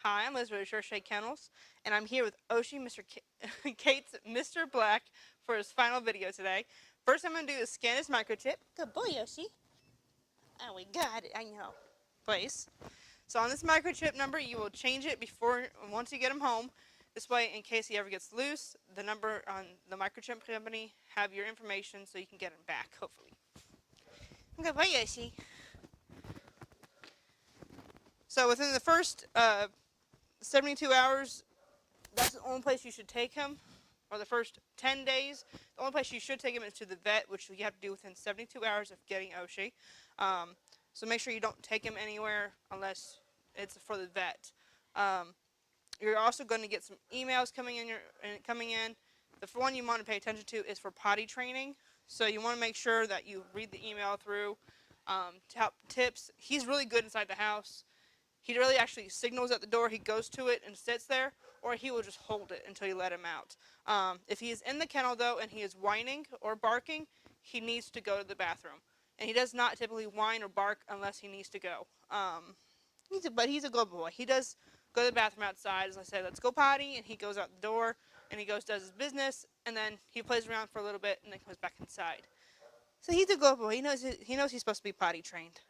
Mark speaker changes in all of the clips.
Speaker 1: Hi, I'm Elizabeth with Oshie Kennels, and I'm here with Oshie, Kate's Mr. Black, for his final video today. First, I'm going to do is scan his microchip. Good boy, Oshie. Oh, we got it. I know. Place. So on this microchip number, you will change it once you get him home. This way, in case he ever gets loose, the number on the microchip company have your information so you can get him back, hopefully. Good boy, Oshie. So within the first 72 hours, that's the only place you should take him, or the first 10 days. The only place you should take him is to the vet, which you have to do within 72 hours of getting Oshie. So make sure you don't take him anywhere unless it's for the vet. You're also going to get some emails coming in. The one you want to pay attention to is for potty training. So you want to make sure that you read the email through. Tips. He's really good inside the house. He really actually signals at the door. He goes to it and sits there, or he will just hold it until you let him out. If he is in the kennel, though, and he is whining or barking, he needs to go to the bathroom. And he does not typically whine or bark unless he needs to go. But he's a good boy. He does go to the bathroom outside. As I said, let's go potty, and he goes out the door, and he does his business, and then he plays around for a little bit, and then comes back inside. So he's a good boy. He knows he's supposed to be potty trained.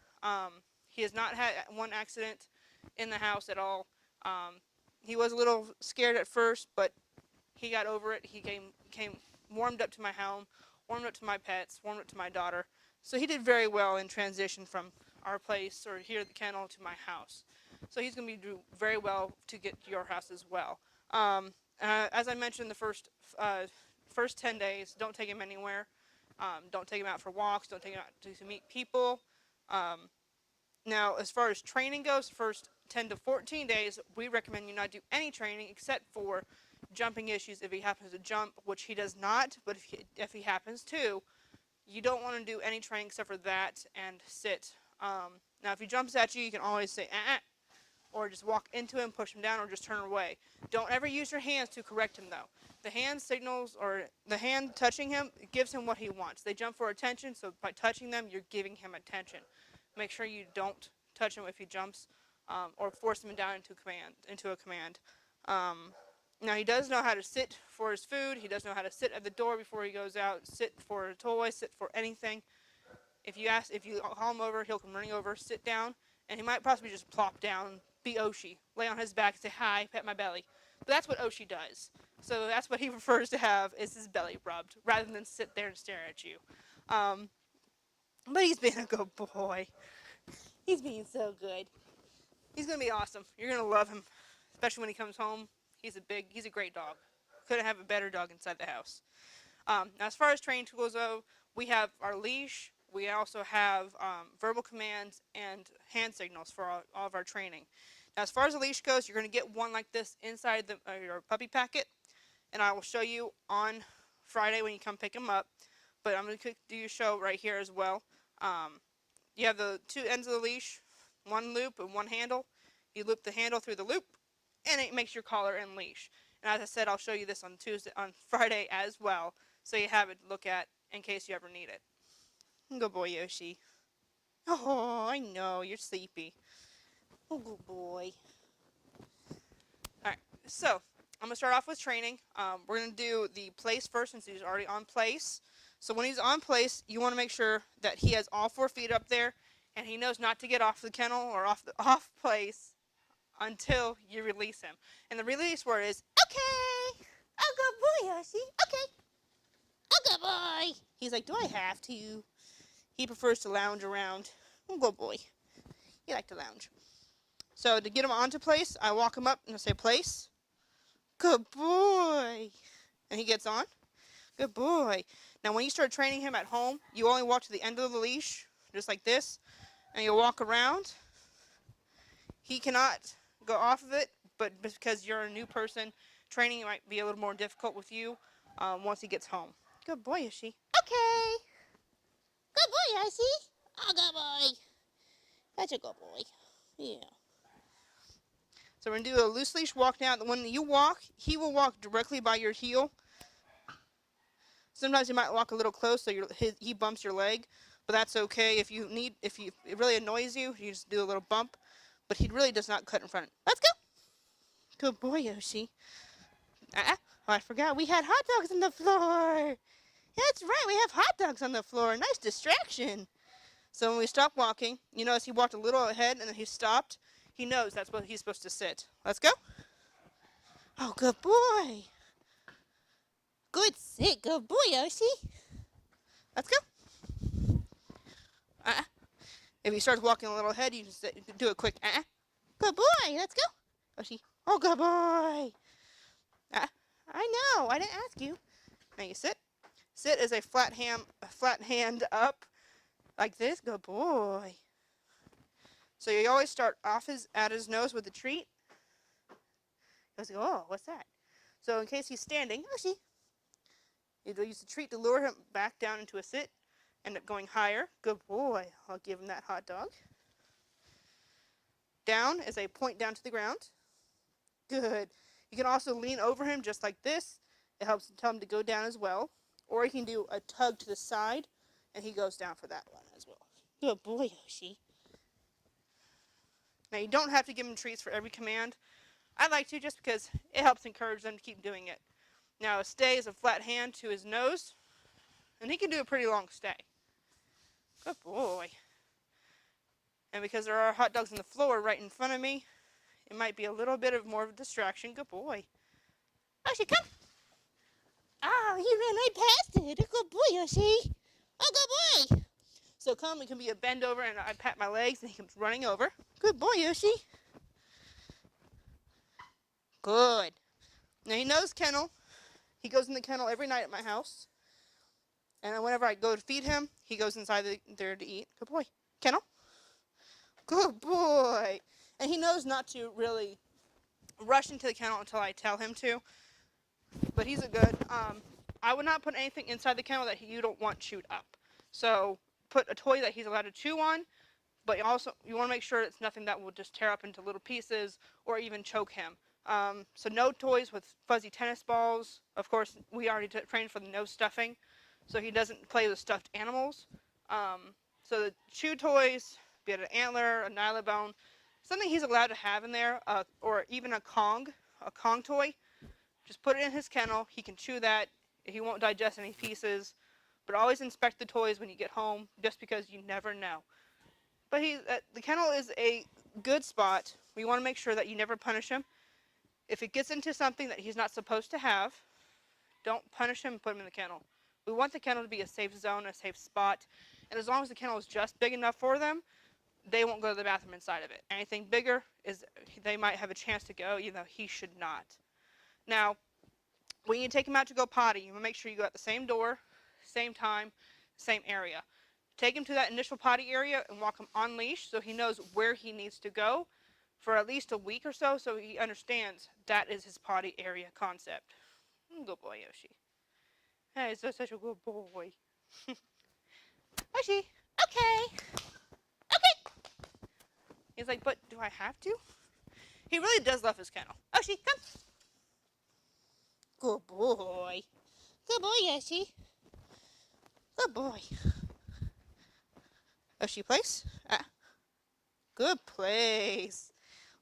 Speaker 1: He has not had one accident in the house at all. He was a little scared at first, but he got over it. He came warmed up to my home, warmed up to my pets, warmed up to my daughter. So he did very well in transition from our place or here at the kennel to my house. So he's going to do very well to get to your house as well. As I mentioned, the first 10 days, don't take him anywhere. Don't take him out for walks. Don't take him out to meet people. Now, as far as training goes, the first 10 to 14 days, we recommend you not do any training except for jumping issues if he happens to jump, which he does not, but if he happens to, you don't want to do any training except for that and sit. Now, if he jumps at you, you can always say, or just walk into him, push him down, or just turn away. Don't ever use your hands to correct him, though. The hand signals, or the hand touching him, gives him what he wants. They jump for attention, so by touching them, you're giving him attention. Make sure you don't touch him if he jumps, or force him down into a command. Now, he does know how to sit for his food. He does know how to sit at the door before he goes out, sit for a toy, sit for anything. If you call him over, he'll come running over, sit down, and he might possibly just plop down, be Oshie, lay on his back, say hi, pet my belly. But that's what Oshie does. So that's what he prefers to have, is his belly rubbed, rather than sit there and stare at you. But he's been a good boy. He's being so good. He's going to be awesome. You're going to love him, especially when he comes home. He's a great dog. Couldn't have a better dog inside the house. Now, as far as training tools go, we have our leash. We also have verbal commands and hand signals for all of our training. Now, as far as the leash goes, you're going to get one like this inside your puppy packet, and I will show you on Friday when you come pick him up. But I'm going to do your show right here as well. You have the two ends of the leash, one loop and one handle. You loop the handle through the loop, and it makes your collar and leash. And as I said, I'll show you this on Friday as well, so you have it to look at in case you ever need it. Good boy, Oshie. Oh, I know, you're sleepy. Oh, good boy. Alright, so I'm going to start off with training. We're going to do the place first since he's already on place. So when he's on place, you want to make sure that he has all 4 feet up there, and he knows not to get off the kennel or off place until you release him. And the release word is, okay. Oh, good boy, Oshie. Okay. Oh, good boy. He's like, do I have to? He prefers to lounge around. Oh, good boy. You like to lounge. So to get him onto place, I walk him up and I say, place. Good boy. And he gets on. Good boy. Now, when you start training him at home, you only walk to the end of the leash, just like this, and you'll walk around. He cannot go off of it, but because you're a new person, training might be a little more difficult with you once he gets home. Good boy, Oshie. Okay. Good boy, Oshie. Oh, good boy. That's a good boy. Yeah. So we're going to do a loose leash walk now. When you walk, he will walk directly by your heel. Sometimes he might walk a little close, so he bumps your leg, but that's okay. If it really annoys you, you just do a little bump. But he really does not cut in front. Let's go. Good boy, Oshie. Oh, I forgot. We had hot dogs on the floor. That's right. We have hot dogs on the floor. Nice distraction. So when we stopped walking, you notice he walked a little ahead and then he stopped. He knows that's where he's supposed to sit. Let's go. Oh, good boy. Good sit. Good boy, Oshie. Let's go. If he starts walking a little ahead, you just do a quick Good boy. Let's go. Oshie. Oh, good boy. I know. I didn't ask you. Now you sit. Sit as a flat hand up like this. Good boy. So you always start off at his nose with the treat. He goes, oh, what's that? So in case he's standing, Oshie, you'll use the treat to lure him back down into a sit. End up going higher. Good boy. I'll give him that hot dog. Down as a point down to the ground. Good. You can also lean over him just like this. It helps tell him to go down as well. Or you can do a tug to the side, and he goes down for that one as well. Good boy, Oshie. Now, you don't have to give him treats for every command. I like to just because it helps encourage them to keep doing it. Now, a stay is a flat hand to his nose, and he can do a pretty long stay. Good boy. And because there are hot dogs on the floor right in front of me, it might be a little bit of more of a distraction. Good boy. Oshie, come. Oh, he ran right past it. Good boy, Oshie. Oh, good boy. So come, it can be a bend over, and I pat my legs, and he comes running over. Good boy, Oshie. Good. Now he knows kennel. He goes in the kennel every night at my house. And whenever I go to feed him, he goes inside there to eat. Good boy. Kennel. Good boy. And he knows not to really rush into the kennel until I tell him to. But he's a good. I would not put anything inside the kennel that you don't want chewed up. So put a toy that he's allowed to chew on, but you want to make sure it's nothing that will just tear up into little pieces or even choke him. So no toys with fuzzy tennis balls. Of course, we already trained for the no stuffing, so he doesn't play with stuffed animals. So the chew toys, be it an antler, a nyla bone, something he's allowed to have in there, or even a Kong toy. Just put it in his kennel. He can chew that. He won't digest any pieces. But always inspect the toys when you get home, just because you never know. But the kennel is a good spot. We want to make sure that you never punish him. If it gets into something that he's not supposed to have, don't punish him and put him in the kennel. We want the kennel to be a safe zone, a safe spot. And as long as the kennel is just big enough for them, they won't go to the bathroom inside of it. Anything bigger, they might have a chance to go, even though he should not. Now, when you take him out to go potty, you want to make sure you go out the same door, same time, same area. Take him to that initial potty area and walk him on leash so he knows where he needs to go for at least a week or so he understands that is his potty area concept. Good boy, Oshie. Hey, he's such a good boy. Oshie, okay. Okay. He's like, but do I have to? He really does love his kennel. Oshie, come. Good boy. Good boy, Oshie. Good boy. Oshie place? Good place.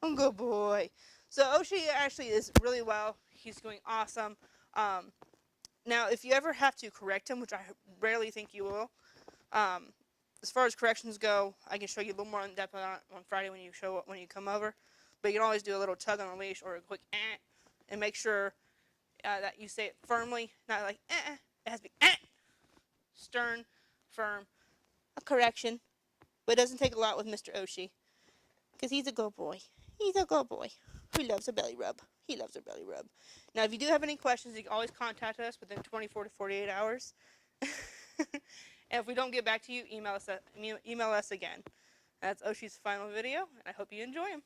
Speaker 1: Oh, good boy. So Oshie actually is really well. He's doing awesome. Now, if you ever have to correct him, which I rarely think you will, as far as corrections go, I can show you a little more in depth on Friday when you come over. But you can always do a little tug on the leash or a quick and make sure that you say it firmly, not like It has to be stern, firm, a correction. But it doesn't take a lot with Mr. Oshie, because he's a good boy. He's a good boy who loves a belly rub. He loves a belly rub. Now, if you do have any questions, you can always contact us within 24 to 48 hours. And if we don't get back to you, email us again. That's Oshie's final video, and I hope you enjoy him.